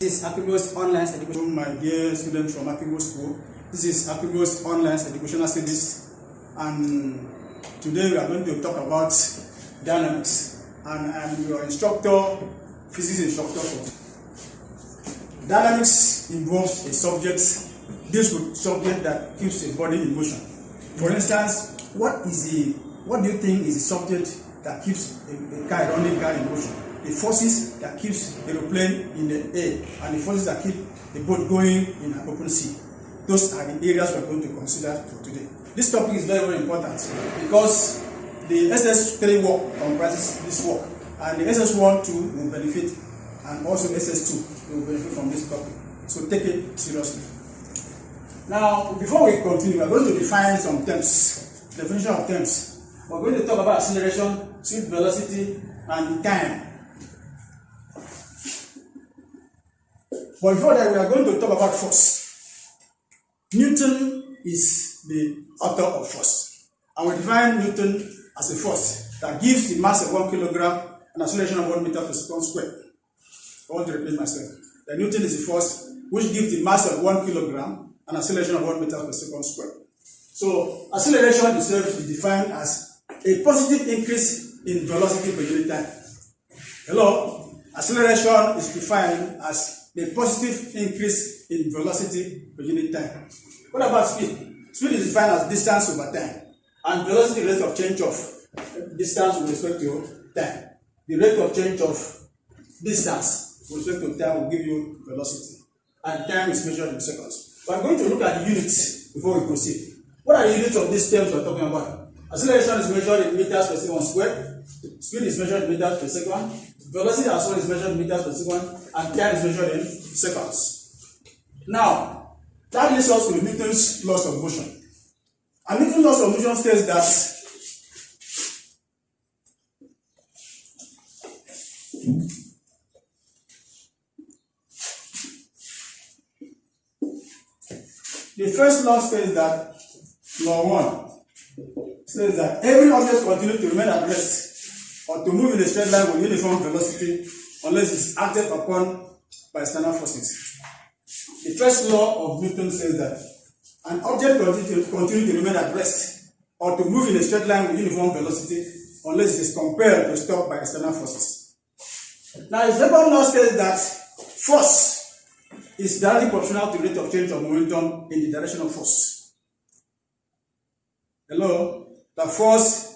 This is Akimos Online Education. My dear students from Akimos School, this is Akimos Online Educational Studies, and today we are going to talk about dynamics, and I'm your instructor, physics instructor for dynamics. Involves a subject, deals with subject that keeps a body in motion. For instance, what do you think is the subject that keeps a running car in motion? The forces that keeps the aeroplane in the air, and the forces that keep the boat going in an open sea. Those are the areas we are going to consider for today. This topic is very, very important because the SS3 work comprises this work, and the SS1, 2 will benefit, and also SS2 will benefit from this topic. So take it seriously. Now, before we continue, we are going to define some terms, definition of terms. We are going to talk about acceleration, speed, velocity, and time. But before that, we are going to talk about force. Newton is the author of force. And we define Newton as a force that gives the mass of 1 kilogram and acceleration of 1 meter per second squared. I want to repeat myself. That Newton is the force which gives the mass of 1 kilogram and acceleration of 1 meter per second squared. So, acceleration itself is defined as a positive increase in velocity per unit time. Hello? Acceleration is defined as the positive increase in velocity per unit time. What about speed? Speed is defined as distance over time, and velocity rate of change of distance with respect to time. The rate of change of distance with respect to time will give you velocity, and time is measured in seconds. We are going to look at the units before we proceed. What are the units of these terms we are talking about? Acceleration is measured in meters per second squared. Speed is measured in meters per second. Velocity as well is measured in meters per second, and time is measured in seconds. Now, that leads us to Newton's laws of motion. And Newton's laws of motion states that the first law states that, law 1, says that every object continues to remain at rest or to move in a straight line with uniform velocity unless it is acted upon by external forces. The first law of Newton says that an object continues to remain at rest or to move in a straight line with uniform velocity unless it is compelled to stop by external forces. Now, the second law says that force is directly proportional to the rate of change of momentum in the direction of force. Hello? The force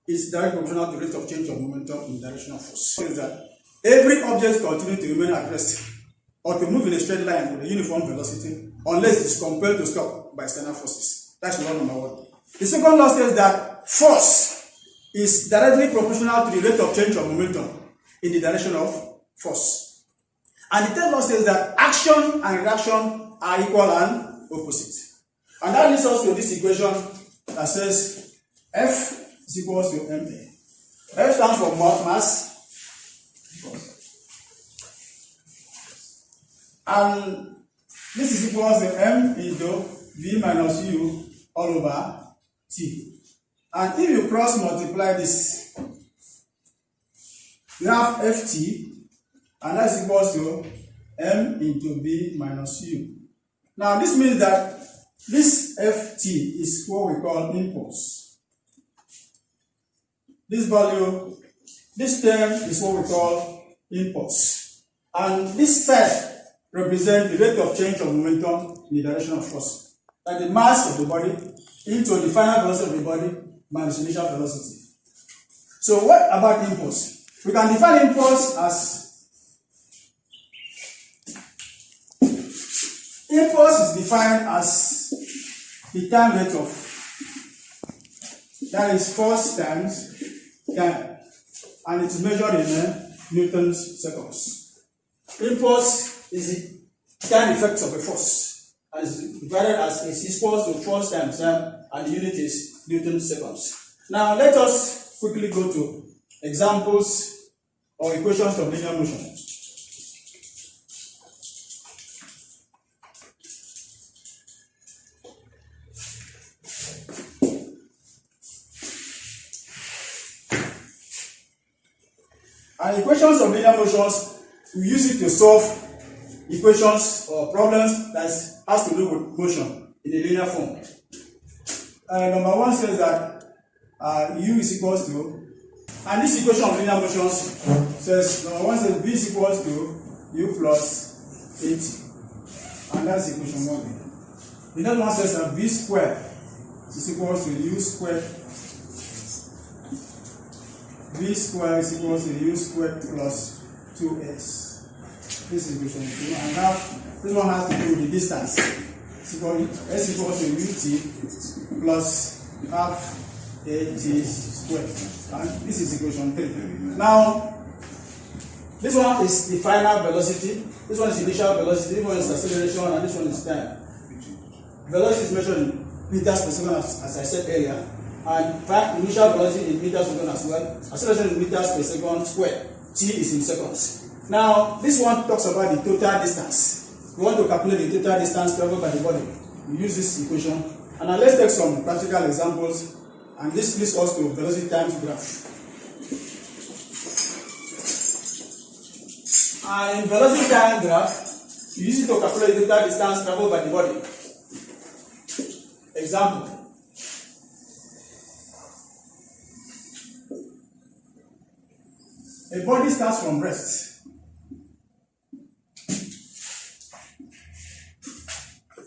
is directly proportional to the rate of change of momentum in the direction of force. It says that every object continues to remain at rest or to move in a straight line with a uniform velocity unless it is compelled to stop by external forces. That's law number 1. The second law says that force is directly proportional to the rate of change of momentum in the direction of force. And the third law says that action and reaction are equal and opposite. And that leads us to this equation that says F is equals to ma. F stands for mass, and this is equals to m into v minus u all over t. And if you cross multiply this, you have ft, and that's equals to m into v minus u. Now this means that this ft is what we call impulse. This value, this term is what we call impulse. And this side represents the rate of change of momentum in the direction of force. Like the mass of the body into the final velocity of the body minus initial velocity. So what about impulse? We can define impulse as defined as the time rate of, that is force times time, and it is measured in Newton's seconds. Impulse is the time effect of a force, and is divided as is equals to force times time, and the unit is Newton's seconds. Now let us quickly go to examples or equations of linear motion. And equations of linear motions we use it to solve equations or problems that has to do with motion in a linear form. Number one says that u is equals to, and this equation of linear motions says, number one says v is equals to u plus 80, and that's equation 1. The next one says that v squared is equals to u squared, v squared is equals to u squared plus 2x. This is equation 2, and now this one has to do with the distance. S equals to ut plus half at squared, and this is equation 3. Now, this one is the final velocity, this one is initial velocity, this one is acceleration, and this one is time. Velocity is measured in meters per second, as I said earlier, and initial velocity in meters per second as well. Acceleration in meters per second squared. T is in seconds. Now, this one talks about the total distance. We want to calculate the total distance traveled by the body. We use this equation. And now let's take some practical examples. And this leads us to velocity times graph. And in velocity time graph, you use it to calculate the total distance traveled by the body. Example. A body starts from rest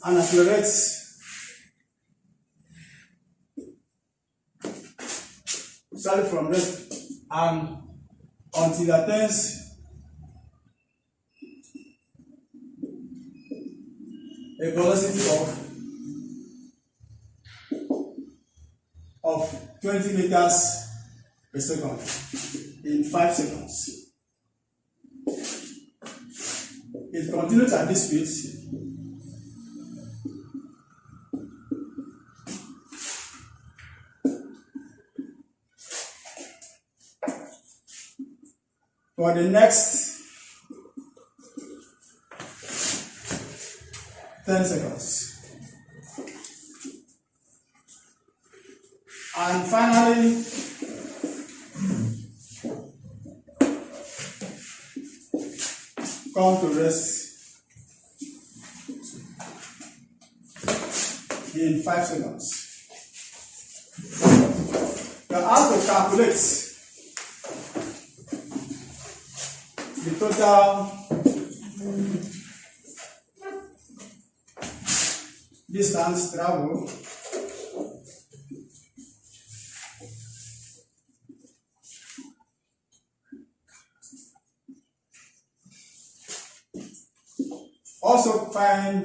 and accelerates starting from rest and until it attains a velocity of 20 meters per second in 5 seconds. It continues at this speed for the next 10 seconds. And finally, come to rest in 5 seconds. You have to calculate the total distance traveled also find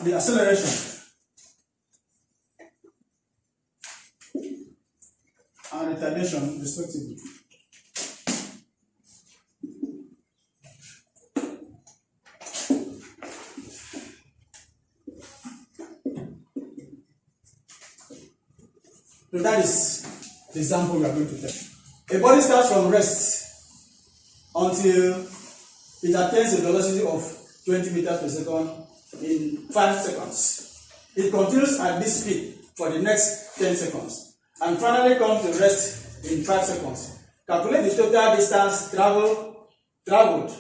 the acceleration and retardation respectively. So that is the example we are going to take. A body starts from rest until it attains a velocity of 20 meters per second in 5 seconds. It continues at this speed for the next 10 seconds and finally comes to rest in 5 seconds. Calculate the total distance traveled.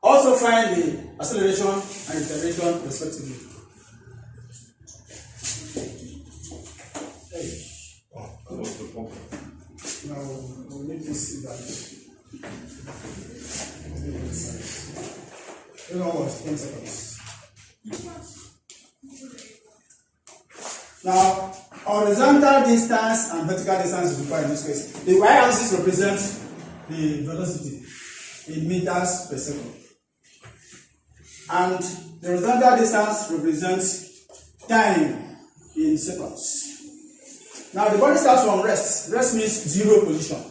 Also find the acceleration and retardation respectively. Now we'll need to see that. This one was 10 seconds. Now, horizontal distance and vertical distance is required in this case. The y-axis represents the velocity in meters per second. And the horizontal distance represents time in seconds. Now the body starts from rest. Rest means zero position.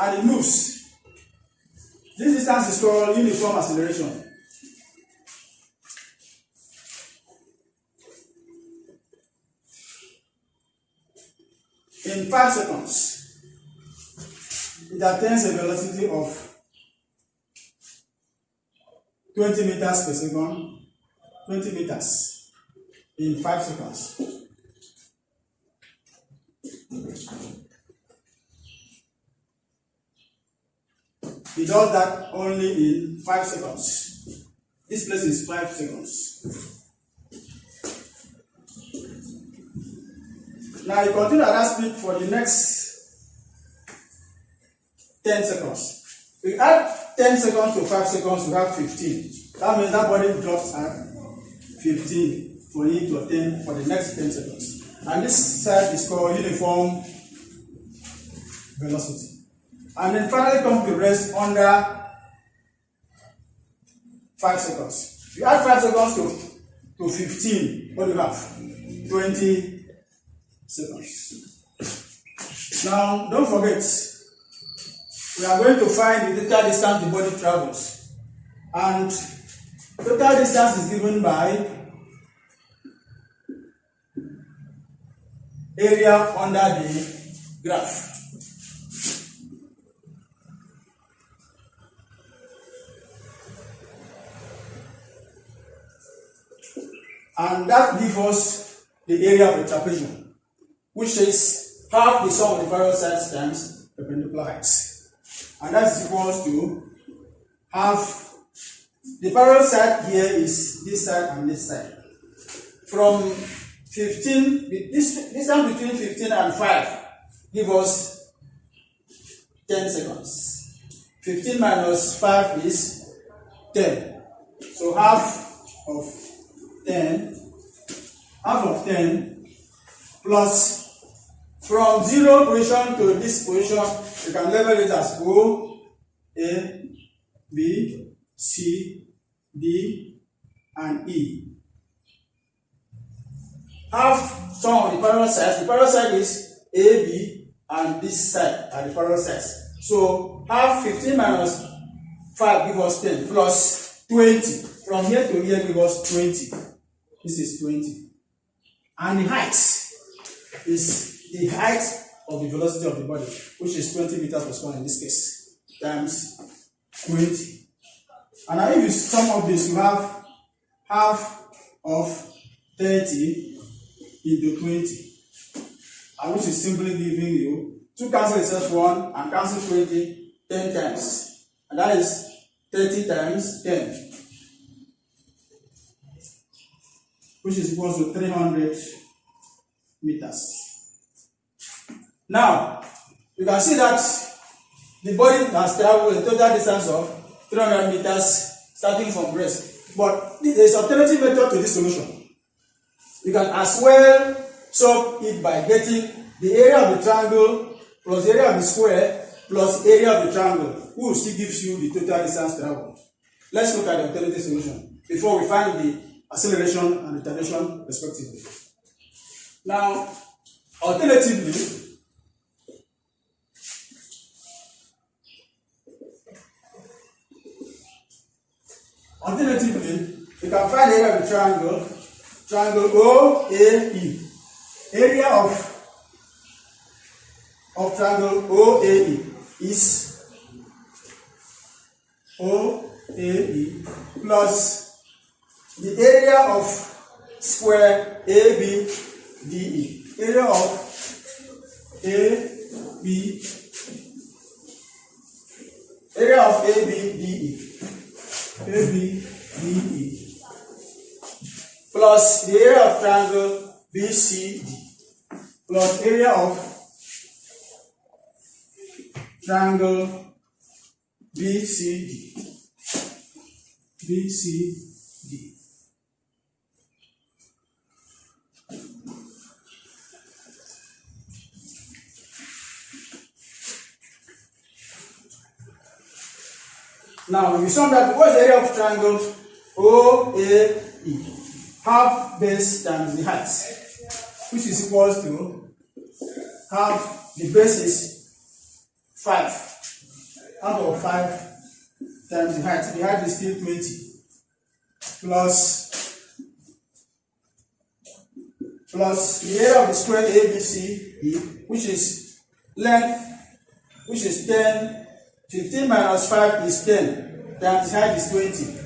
And it moves. This distance is called uniform acceleration. In 5 seconds, it attains a velocity of 20 meters per second, 20 meters in 5 seconds. He does that only in 5 seconds. This place is 5 seconds. Now you continue at that speed for the next 10 seconds. We add 10 seconds to 5 seconds, we have 15. That means that body drops at 15 for it to attain for the next 10 seconds. And this side is called uniform velocity. And then finally come to rest under 5 seconds. You add 5 seconds to 15, what do you have? 20 seconds. Now, don't forget, we are going to find the total distance the body travels. And total distance is given by area under the graph. And that gives us the area of the trapezium, which is half the sum of the parallel sides times perpendicular heights. And that is equals to half. The parallel side here is this side and this side. From 15, this distance between 15 and 5 gives us 10 seconds. 15 minus 5 is 10. So half of 10 plus from 0 position to this position, you can label it as O, A, B, C, D, and E. Half sum of the parallel sides. The parallel side is A, B, and this side are the parallel sides. So half 15 minus 5 gives us 10 plus 20. From here to here gives us 20. This is 20. And the height is the height of the velocity of the body, which is 20 meters per second in this case, times 20. And now if you sum up this, you have half of 30 into 20. And which is simply giving you 2 cancel itself 1 and cancel 20 10 times. And that is 30 times 10. Which is equal to 300 meters. Now, you can see that the body has traveled a total distance of 300 meters starting from rest. But there is an alternative method to this solution. You can as well solve it by getting the area of the triangle plus the area of the square plus the area of the triangle, which still gives you the total distance traveled. Let's look at the alternative solution before we find the acceleration and retardation respectively. Now, alternatively, you can find the area of the triangle OAE. Area of triangle OAE is OAE plus the area of square ABDE. Area of ABDE plus the area of triangle BCD plus area of triangle BCD. Now, we saw that what's the area of triangle OAE? Half base times the height, which is equals to half the base is 5. Half of 5 times the height. The height is still 20 plus the area of the square ABCE, which is length, which is 10. 15 minus 5 is 10 times the height is 20.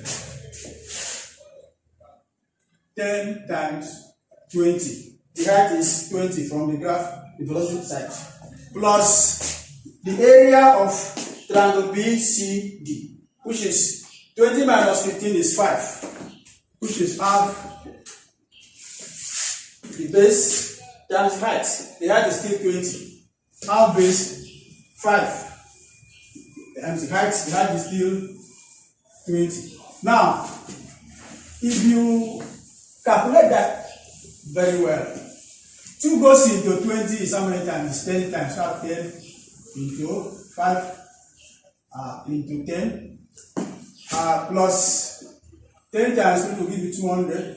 10 times 20. The height is 20 from the graph, the velocity side. Plus the area of triangle BCD, which is 20 minus 15 is 5, which is half the base times height. The height is still 20. Half base 5 times the height is still 20. Now, if you calculate that very well, 2 goes into 20 is how many times? It's 10 times. So 10 into 5 into 10 plus 10 times 2 will give you 200,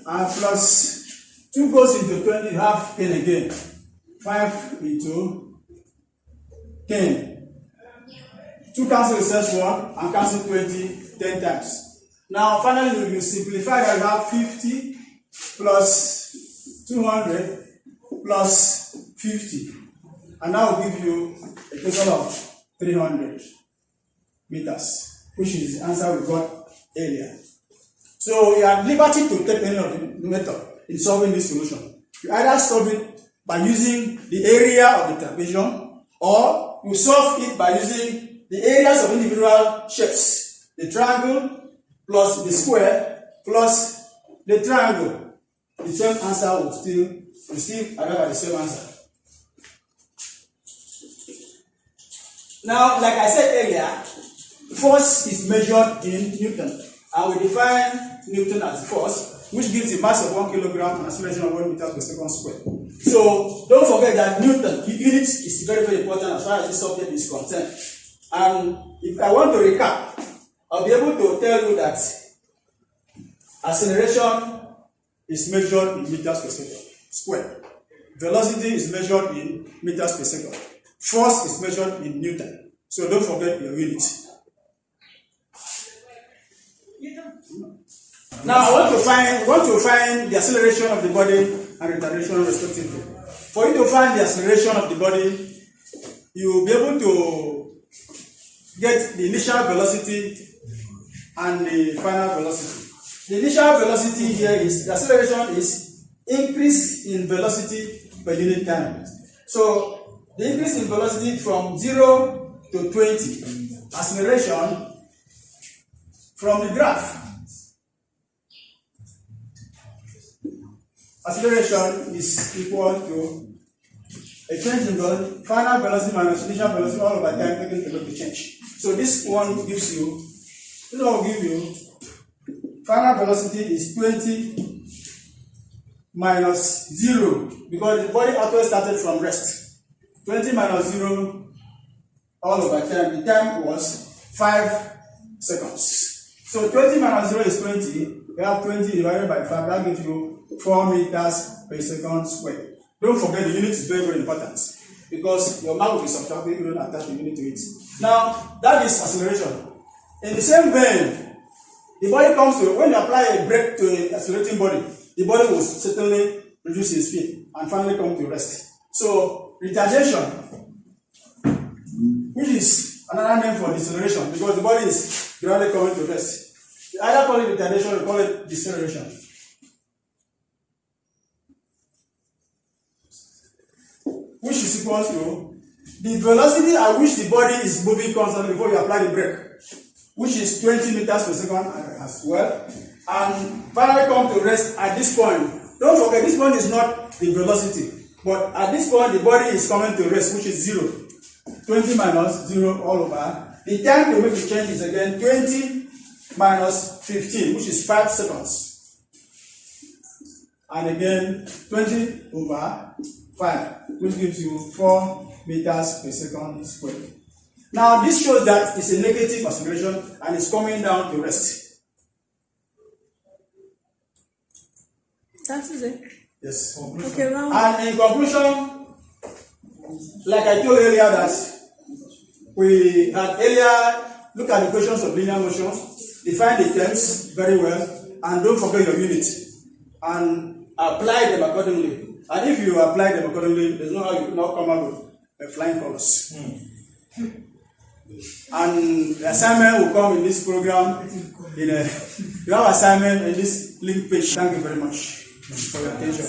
and plus 2 goes into 20, you have 10 again. 5 into 10. 2 cancel the first one and cancel 20 10 times. Now finally you simplify that, you have 50 plus 200 plus 50, and that will give you a total of 300 meters, which is the answer we got earlier. So you are at liberty to take any of the method in solving this solution. You either solve it by using the area of the trapezium, or you solve it by using the areas of individual shapes, the triangle plus the square plus the triangle. The same answer will still arrive at the same answer. Now, like I said earlier, force is measured in Newton, and we define Newton as force, which gives the mass of 1 kilogram and acceleration of 1 meter per second squared. So don't forget that Newton, the unit, is very, very important as far as this subject is concerned. And if I want to recap, I'll be able to tell you that acceleration is measured in meters per second squared. Velocity is measured in meters per second. Force is measured in Newton. So don't forget your units. Now I want to find the acceleration of the body and retardation respectively. For you to find the acceleration of the body, you will be able to get the initial velocity and the final velocity. The initial velocity here is, the acceleration is increase in velocity per unit time. So the increase in velocity from 0 to 20, acceleration from the graph. Acceleration is equal to a change in the final velocity minus initial velocity all over time taken to look the change. So this one will give you final velocity is 20 minus 0, because the body auto started from rest. 20 minus 0 all over time. The time was 5 seconds. So 20 minus 0 is 20. We have 20 divided by 5. That gives you 4 meters per second squared. Don't forget the unit is very, very important, because your mark will be subtracted if you don't attach the unit to it. Now, that is acceleration. In the same vein, the body comes to, when you apply a brake to an accelerating body, the body will certainly reduce its speed and finally come to rest. So, retardation, which is another name for deceleration, because the body is gradually coming to rest. You either call it retardation or call it deceleration. Which is equal to the velocity at which the body is moving constantly before you apply the brake, which is 20 meters per second as well, and finally come to rest at this point. Don't forget, this point is not the velocity, but at this point the body is coming to rest, which is 0. 20 minus 0 all over. The time to make the change is again 20 minus 15, which is 5 seconds. And again 20 over 5, which gives you 4 meters per second squared. Now this shows that it's a negative acceleration and it's coming down to rest. That is it. Yes. Okay, now. And in conclusion, like I told earlier that we had earlier look at the equations of linear motions, define the terms very well, and don't forget your unit, and apply them accordingly. And if you apply them accordingly, there's no how you now come out with flying colors. And the assignment will come in this program. You have assignment in this link page. Thank you very much for your attention.